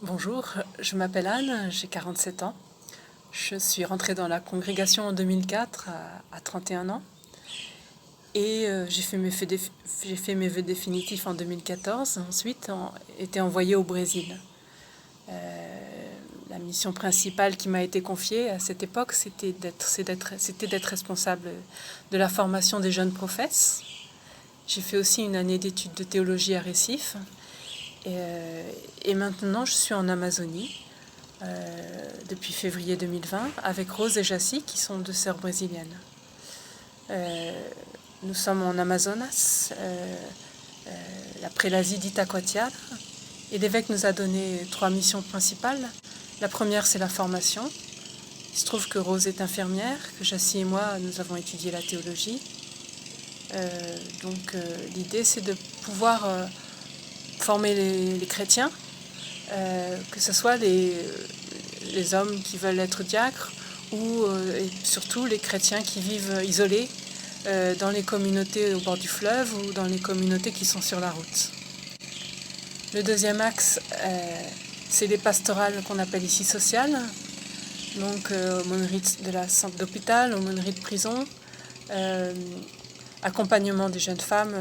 Bonjour, je m'appelle Anne, j'ai 47 ans. Je suis rentrée dans la congrégation en 2004 à 31 ans et j'ai fait mes vœux définitifs en 2014. Ensuite, été envoyée au Brésil. La mission principale qui m'a été confiée à cette époque, c'était d'être responsable de la formation des jeunes prophètes. J'ai fait aussi une année d'études de théologie à Recife. Et maintenant, je suis en Amazonie depuis février 2020 avec Rose et Jacy, qui sont deux sœurs brésiliennes. Nous sommes en Amazonas, la prélasie d'Itacoatiara, et l'évêque nous a donné 3 missions principales. La première, c'est la formation. Il se trouve que Rose est infirmière, que Jacy et moi, nous avons étudié la théologie. L'idée, c'est de pouvoir former les chrétiens, que ce soit les hommes qui veulent être diacres ou et surtout les chrétiens qui vivent isolés dans les communautés au bord du fleuve ou dans les communautés qui sont sur la route. Le deuxième axe, c'est les pastorales qu'on appelle ici sociales, donc aumônerie de la centre d'hôpital, aumônerie de prison, accompagnement des jeunes femmes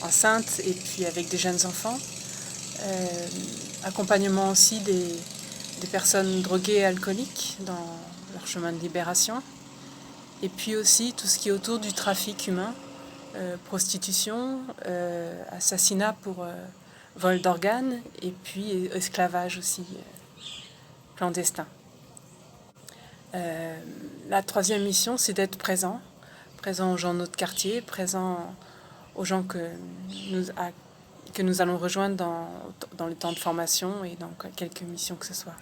enceintes et puis avec des jeunes enfants, accompagnement aussi des personnes droguées et alcooliques dans leur chemin de libération, et puis aussi tout ce qui est autour du trafic humain, prostitution, assassinat pour vol d'organes, et puis esclavage aussi clandestin. La troisième mission, c'est d'être présent aux gens de notre quartier, présent aux gens que nous allons rejoindre dans le temps de formation et dans quelques missions que ce soit.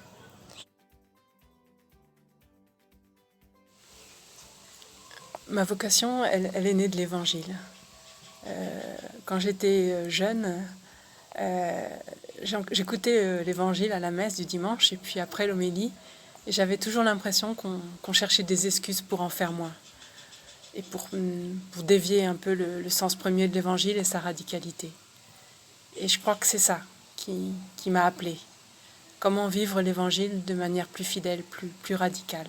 Ma vocation, elle est née de l'Évangile. Quand j'étais jeune, j'écoutais l'Évangile à la messe du dimanche et puis après l'homélie, et j'avais toujours l'impression qu'on cherchait des excuses pour en faire moins et pour dévier un peu le sens premier de l'Évangile et sa radicalité. Et je crois que c'est ça qui m'a appelée. Comment vivre l'Évangile de manière plus fidèle, plus radicale,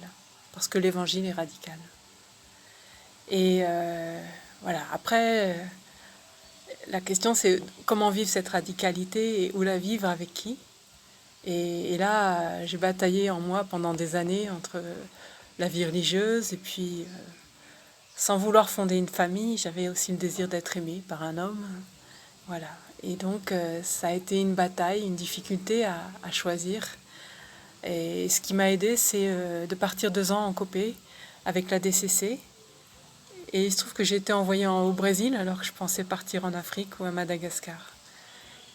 parce que l'Évangile est radical. Et voilà, après, la question c'est comment vivre cette radicalité et où la vivre, avec qui. Et là, j'ai bataillé en moi pendant des années entre la vie religieuse et puis, sans vouloir fonder une famille, j'avais aussi le désir d'être aimée par un homme. Voilà. Et donc, ça a été une bataille, une difficulté à choisir. Et ce qui m'a aidée, c'est de partir 2 ans en copé avec la DCC. Et il se trouve que j'ai été envoyée au Brésil alors que je pensais partir en Afrique ou à Madagascar.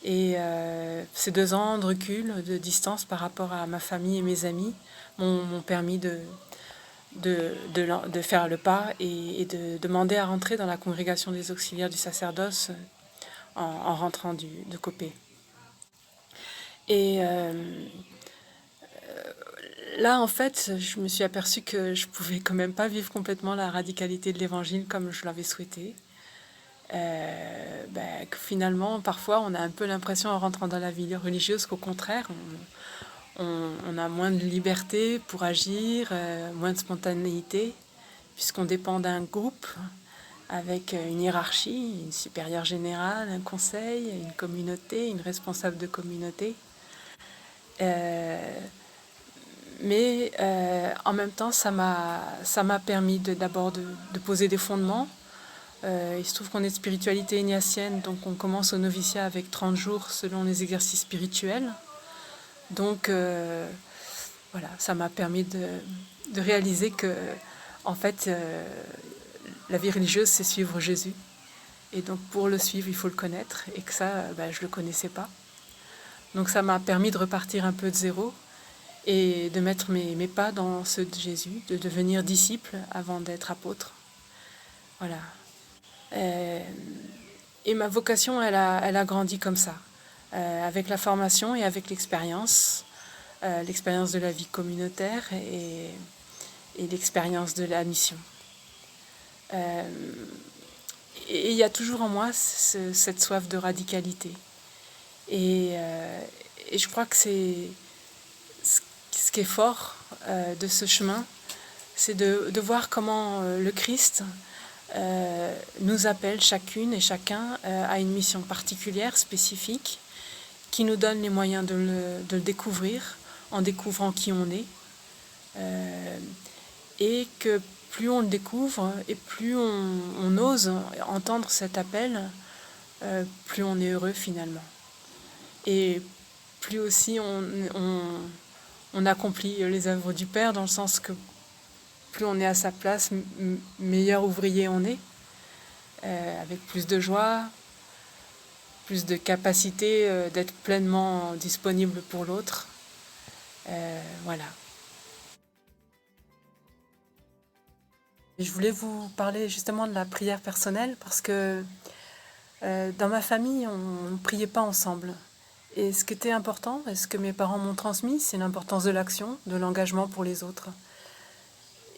Et ces 2 ans de recul, de distance par rapport à ma famille et mes amis m'ont permis de faire le pas et de demander à rentrer dans la congrégation des auxiliaires du sacerdoce en rentrant de copé. Et là, en fait, je me suis aperçue que je pouvais quand même pas vivre complètement la radicalité de l'Évangile comme je l'avais souhaité. Que finalement, parfois, on a un peu l'impression, en rentrant dans la vie religieuse, qu'au contraire, on a moins de liberté pour agir, moins de spontanéité, puisqu'on dépend d'un groupe avec une hiérarchie, une supérieure générale, un conseil, une communauté, une responsable de communauté. Mais en même temps, ça m'a permis d'abord de poser des fondements. Il se trouve qu'on est de spiritualité ignatienne, donc on commence au noviciat avec 30 jours selon les exercices spirituels. Donc voilà, ça m'a permis de réaliser que, en fait, la vie religieuse, c'est suivre Jésus. Et donc pour le suivre, il faut le connaître, et que ça, je ne le connaissais pas. Donc ça m'a permis de repartir un peu de zéro et de mettre mes pas dans ceux de Jésus, de devenir disciple avant d'être apôtre. Voilà. Et ma vocation, elle a grandi comme ça, avec la formation et avec l'expérience de la vie communautaire et l'expérience de la mission. Et il y a toujours en moi cette soif de radicalité. Et Et je crois que c'est ce qui est fort de ce chemin, c'est de voir comment le Christ nous appelle chacune et chacun à une mission particulière, spécifique, qui nous donne les moyens de le découvrir en découvrant qui on est. Et que plus on le découvre et plus on ose entendre cet appel, plus on est heureux finalement. Et plus aussi on accomplit les œuvres du Père, dans le sens que plus on est à sa place, meilleur ouvrier on est, avec plus de joie, plus de capacité d'être pleinement disponible pour l'autre. Voilà. Je voulais vous parler justement de la prière personnelle parce que dans ma famille, on ne priait pas ensemble. Et ce qui était important, et ce que mes parents m'ont transmis, c'est l'importance de l'action, de l'engagement pour les autres.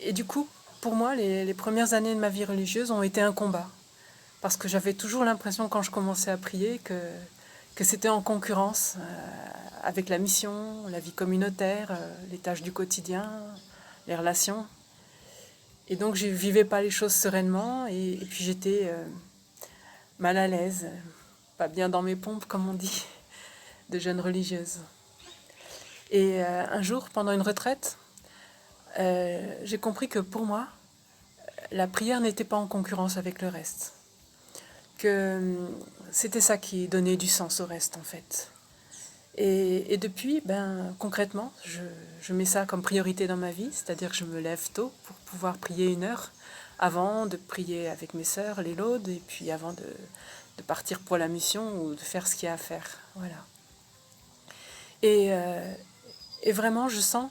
Et du coup, pour moi, les premières années de ma vie religieuse ont été un combat. Parce que j'avais toujours l'impression, quand je commençais à prier, que c'était en concurrence avec la mission, la vie communautaire, les tâches du quotidien, les relations. Et donc, je ne vivais pas les choses sereinement, et puis j'étais mal à l'aise, pas bien dans mes pompes, comme on dit, de jeune religieuse. Et un jour, pendant une retraite, j'ai compris que pour moi, la prière n'était pas en concurrence avec le reste. Que c'était ça qui donnait du sens au reste, en fait. Et depuis, concrètement, je mets ça comme priorité dans ma vie, c'est-à-dire que je me lève tôt pour pouvoir prier 1 heure avant de prier avec mes sœurs, les laudes, et puis avant de partir pour la mission ou de faire ce qu'il y a à faire. Voilà. Et vraiment, je sens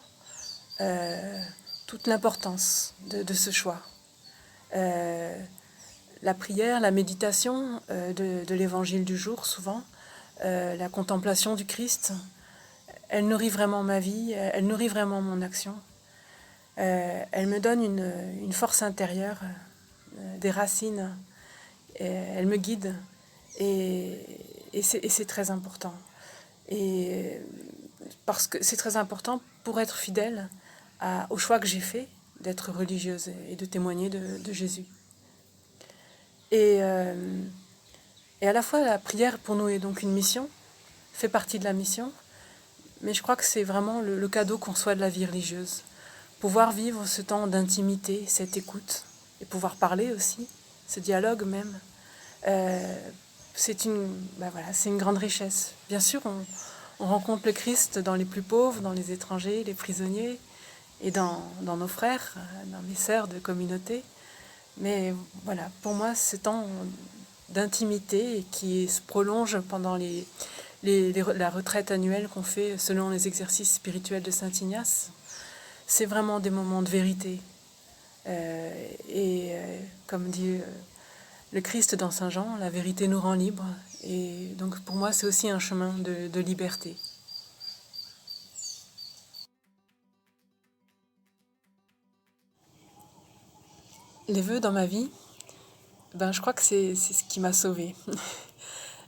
toute l'importance de ce choix. La prière, la méditation de l'évangile du jour, souvent, la contemplation du Christ, elle nourrit vraiment ma vie, elle nourrit vraiment mon action. Elle me donne une force intérieure, des racines, elle me guide, et c'est très important. Et parce que c'est très important pour être fidèle au choix que j'ai fait d'être religieuse et de témoigner de Jésus. Et à la fois, la prière pour nous est donc une mission, fait partie de la mission, mais je crois que c'est vraiment le cadeau qu'on reçoit de la vie religieuse. Pouvoir vivre ce temps d'intimité, cette écoute, et pouvoir parler aussi, ce dialogue même, c'est une grande richesse. Bien sûr, on rencontre le Christ dans les plus pauvres, dans les étrangers, les prisonniers, et dans nos frères, dans mes sœurs de communauté. Mais voilà, pour moi, ce temps d'intimité qui se prolonge pendant la retraite annuelle qu'on fait selon les exercices spirituels de Saint Ignace, c'est vraiment des moments de vérité. Comme dit le Christ dans Saint Jean, la vérité nous rend libres. Et donc pour moi, c'est aussi un chemin de liberté. Les vœux dans ma vie, je crois que c'est ce qui m'a sauvée.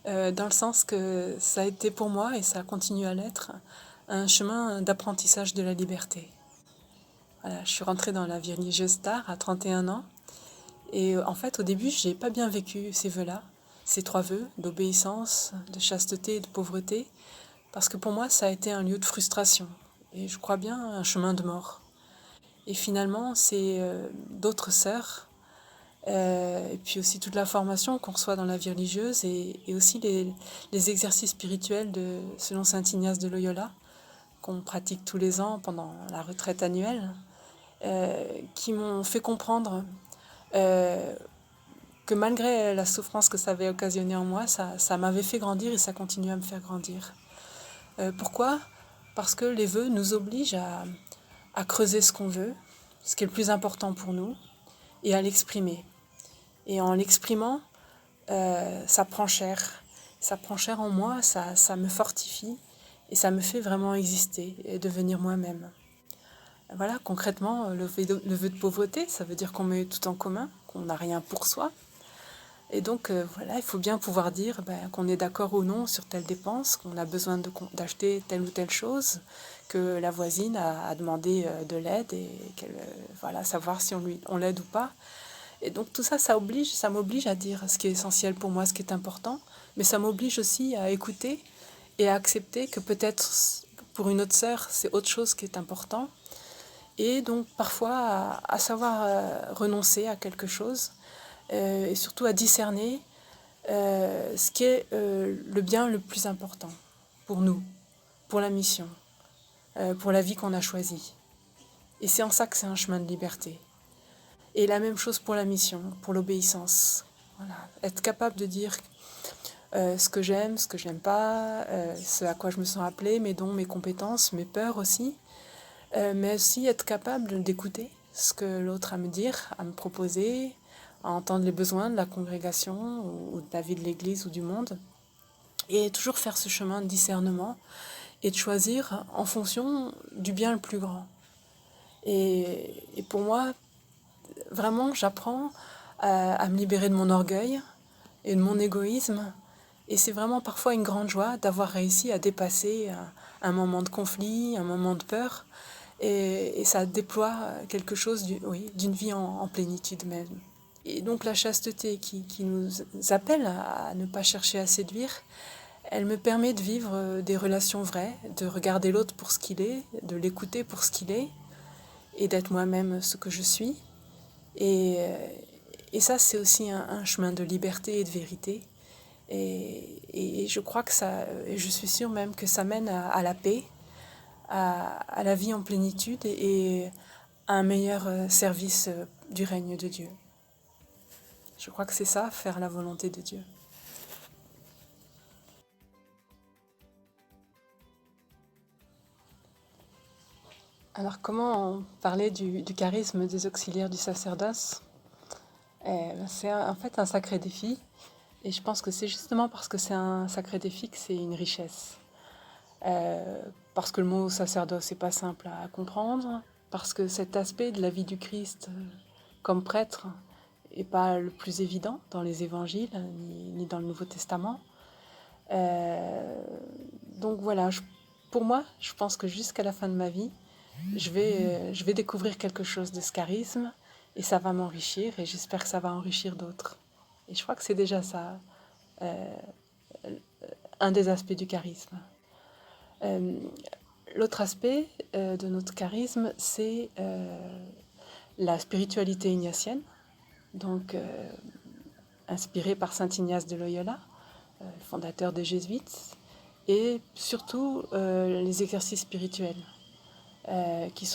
Dans le sens que ça a été pour moi, et ça continue à l'être, un chemin d'apprentissage de la liberté. Voilà, je suis rentrée dans la vie religieuse tard, à 31 ans. Et en fait, au début, je n'ai pas bien vécu ces vœux-là, ces 3 vœux d'obéissance, de chasteté et de pauvreté, parce que pour moi, ça a été un lieu de frustration. Et je crois bien un chemin de mort. Et finalement, c'est d'autres sœurs, et puis aussi toute la formation qu'on reçoit dans la vie religieuse, et aussi les exercices spirituels selon Saint Ignace de Loyola, qu'on pratique tous les ans pendant la retraite annuelle, qui m'ont fait comprendre que malgré la souffrance que ça avait occasionné en moi, ça m'avait fait grandir et ça continue à me faire grandir. Pourquoi ? Parce que les vœux nous obligent à creuser ce qu'on veut, ce qui est le plus important pour nous, et à l'exprimer. Et en l'exprimant, ça prend chair. Ça prend chair en moi, ça me fortifie, et ça me fait vraiment exister et devenir moi-même. Voilà, concrètement, le vœu de pauvreté, ça veut dire qu'on met tout en commun, qu'on n'a rien pour soi. Et donc voilà, il faut bien pouvoir dire qu'on est d'accord ou non sur telle dépense, qu'on a besoin d'acheter telle ou telle chose, que la voisine a demandé de l'aide et qu'elle voilà, savoir si on l'aide ou pas. Et donc tout ça, ça m'oblige à dire ce qui est essentiel pour moi, ce qui est important, mais ça m'oblige aussi à écouter et à accepter que peut-être pour une autre sœur, c'est autre chose qui est important. Et donc parfois à savoir renoncer à quelque chose et surtout à discerner ce qui est le bien le plus important pour nous, pour la mission, pour la vie qu'on a choisie. Et c'est en ça que c'est un chemin de liberté. Et la même chose pour la mission, pour l'obéissance. Voilà. Être capable de dire ce que j'aime, ce que j'aime pas, ce à quoi je me sens appelée, mes dons, mes compétences, mes peurs aussi, mais aussi être capable d'écouter ce que l'autre a à me dire, à me proposer, à entendre les besoins de la congrégation ou de la vie de l'Église ou du monde, et toujours faire ce chemin de discernement et de choisir en fonction du bien le plus grand. Et pour moi, vraiment, j'apprends à me libérer de mon orgueil et de mon égoïsme. Et c'est vraiment parfois une grande joie d'avoir réussi à dépasser un moment de conflit, un moment de peur. Et ça déploie quelque chose d'une vie en plénitude même. Et donc la chasteté qui nous appelle à ne pas chercher à séduire, elle me permet de vivre des relations vraies, de regarder l'autre pour ce qu'il est, de l'écouter pour ce qu'il est, et d'être moi-même ce que je suis. Et, et ça, c'est aussi un chemin de liberté et de vérité. Et je crois que ça, et je suis sûre même que ça mène à la paix, à la vie en plénitude et à un meilleur service du règne de Dieu. Je crois que c'est ça, faire la volonté de Dieu. Alors comment parler du charisme des auxiliaires du sacerdoce? C'est en fait un sacré défi. Et je pense que c'est justement parce que c'est un sacré défi que c'est une richesse. Parce que le mot sacerdoce n'est pas simple à comprendre, parce que cet aspect de la vie du Christ comme prêtre n'est pas le plus évident dans les évangiles ni dans le Nouveau Testament. Donc voilà, pour moi, je pense que jusqu'à la fin de ma vie, je vais découvrir quelque chose de ce charisme et ça va m'enrichir et j'espère que ça va enrichir d'autres. Et je crois que c'est déjà ça, un des aspects du charisme. L'autre aspect de notre charisme, c'est la spiritualité ignatienne, donc inspirée par saint Ignace de Loyola, fondateur des Jésuites, et surtout les exercices spirituels qui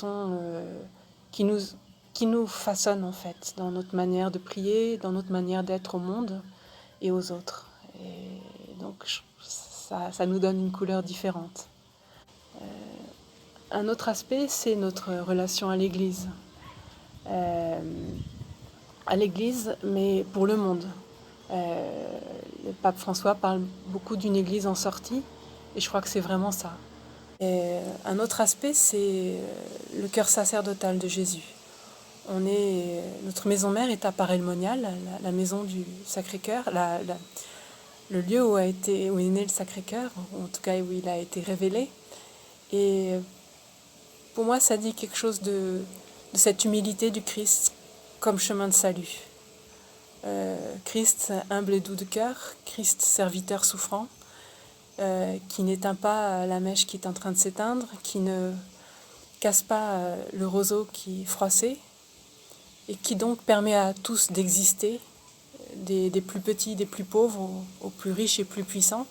nous façonnent en fait dans notre manière de prier, dans notre manière d'être au monde et aux autres. Et donc ça nous donne une couleur différente. Un autre aspect, c'est notre relation à l'Église. À l'Église, mais pour le monde. Le pape François parle beaucoup d'une Église en sortie, et je crois que c'est vraiment ça. Et un autre aspect, c'est le cœur sacerdotal de Jésus. Notre maison mère est à Paray-le-Monial, la maison du Sacré-Cœur, le lieu où est né le Sacré-Cœur, en tout cas où il a été révélé. Et pour moi, ça dit quelque chose de cette humilité du Christ comme chemin de salut. Christ humble et doux de cœur, Christ serviteur souffrant, qui n'éteint pas la mèche qui est en train de s'éteindre, qui ne casse pas le roseau qui est froissé, et qui donc permet à tous d'exister, des plus petits, des plus pauvres, aux plus riches et plus puissants,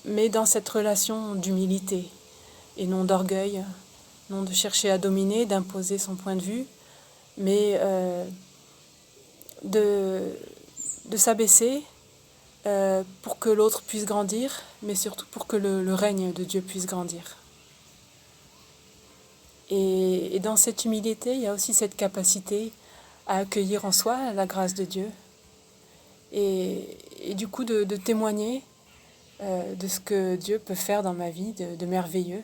mais dans cette relation d'humilité et non d'orgueil, non de chercher à dominer, d'imposer son point de vue, mais de s'abaisser pour que l'autre puisse grandir, mais surtout pour que le règne de Dieu puisse grandir. Et dans cette humilité, il y a aussi cette capacité à accueillir en soi la grâce de Dieu et du coup de témoigner de ce que Dieu peut faire dans ma vie de merveilleux,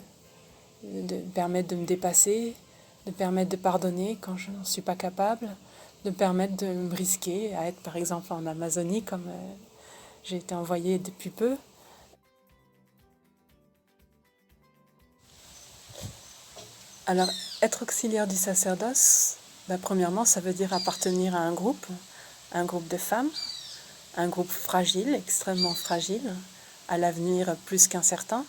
de me permettre de me dépasser, de me permettre de pardonner quand je n'en suis pas capable, de me permettre de me risquer à être par exemple en Amazonie comme j'ai été envoyée depuis peu. Alors, être auxiliaire du sacerdoce, premièrement, ça veut dire appartenir à un groupe de femmes, un groupe fragile, extrêmement fragile, à l'avenir plus qu'incertain,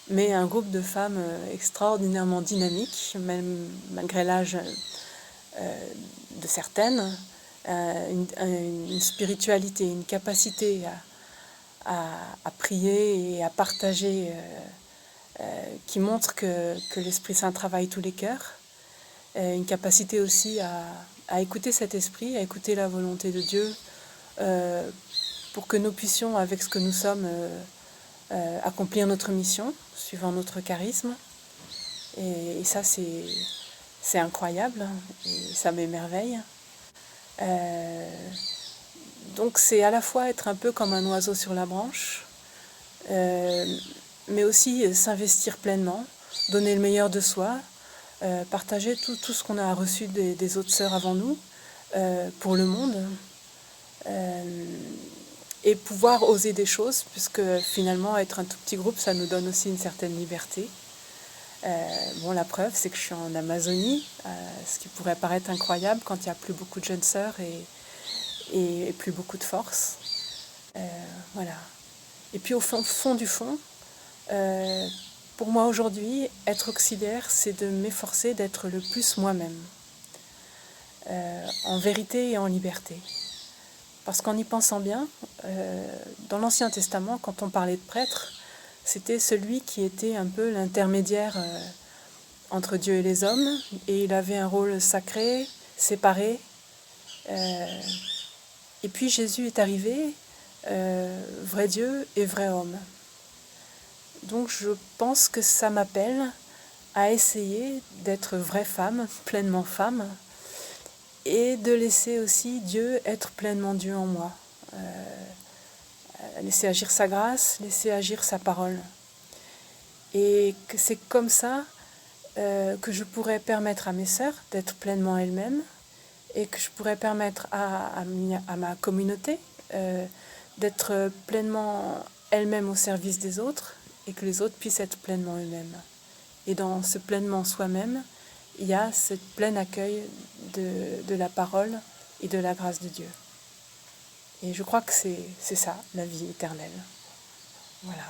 mais un groupe de femmes extraordinairement dynamiques, même malgré l'âge de certaines, une spiritualité, une capacité à prier et à partager qui montre que l'Esprit Saint travaille tous les cœurs, une capacité aussi à écouter cet esprit, à écouter la volonté de Dieu, pour que nous puissions, avec ce que nous sommes, accomplir notre mission, suivant notre charisme. Et ça, c'est incroyable, et ça m'émerveille. Donc c'est à la fois être un peu comme un oiseau sur la branche, mais aussi s'investir pleinement, donner le meilleur de soi, partager tout ce qu'on a reçu des autres sœurs avant nous, pour le monde, et pouvoir oser des choses, puisque finalement être un tout petit groupe, ça nous donne aussi une certaine liberté. La preuve, c'est que je suis en Amazonie, ce qui pourrait paraître incroyable quand il n'y a plus beaucoup de jeunes sœurs et plus beaucoup de force. Voilà. Et puis au fond du fond, pour moi aujourd'hui, être auxiliaire, c'est de m'efforcer d'être le plus moi-même, en vérité et en liberté. Parce qu'en y pensant bien, dans l'Ancien Testament, quand on parlait de prêtre, c'était celui qui était un peu l'intermédiaire entre Dieu et les hommes, et il avait un rôle sacré, séparé. Et puis Jésus est arrivé, vrai Dieu et vrai homme. Donc je pense que ça m'appelle à essayer d'être vraie femme, pleinement femme, et de laisser aussi Dieu être pleinement Dieu en moi. Laisser agir sa grâce, laisser agir sa parole. Et que c'est comme ça que je pourrais permettre à mes sœurs d'être pleinement elles-mêmes, et que je pourrais permettre à ma communauté d'être pleinement elles-mêmes au service des autres, et que les autres puissent être pleinement eux-mêmes. Et dans ce pleinement soi-même, il y a ce plein accueil de la parole et de la grâce de Dieu. Et je crois que c'est ça, la vie éternelle. Voilà.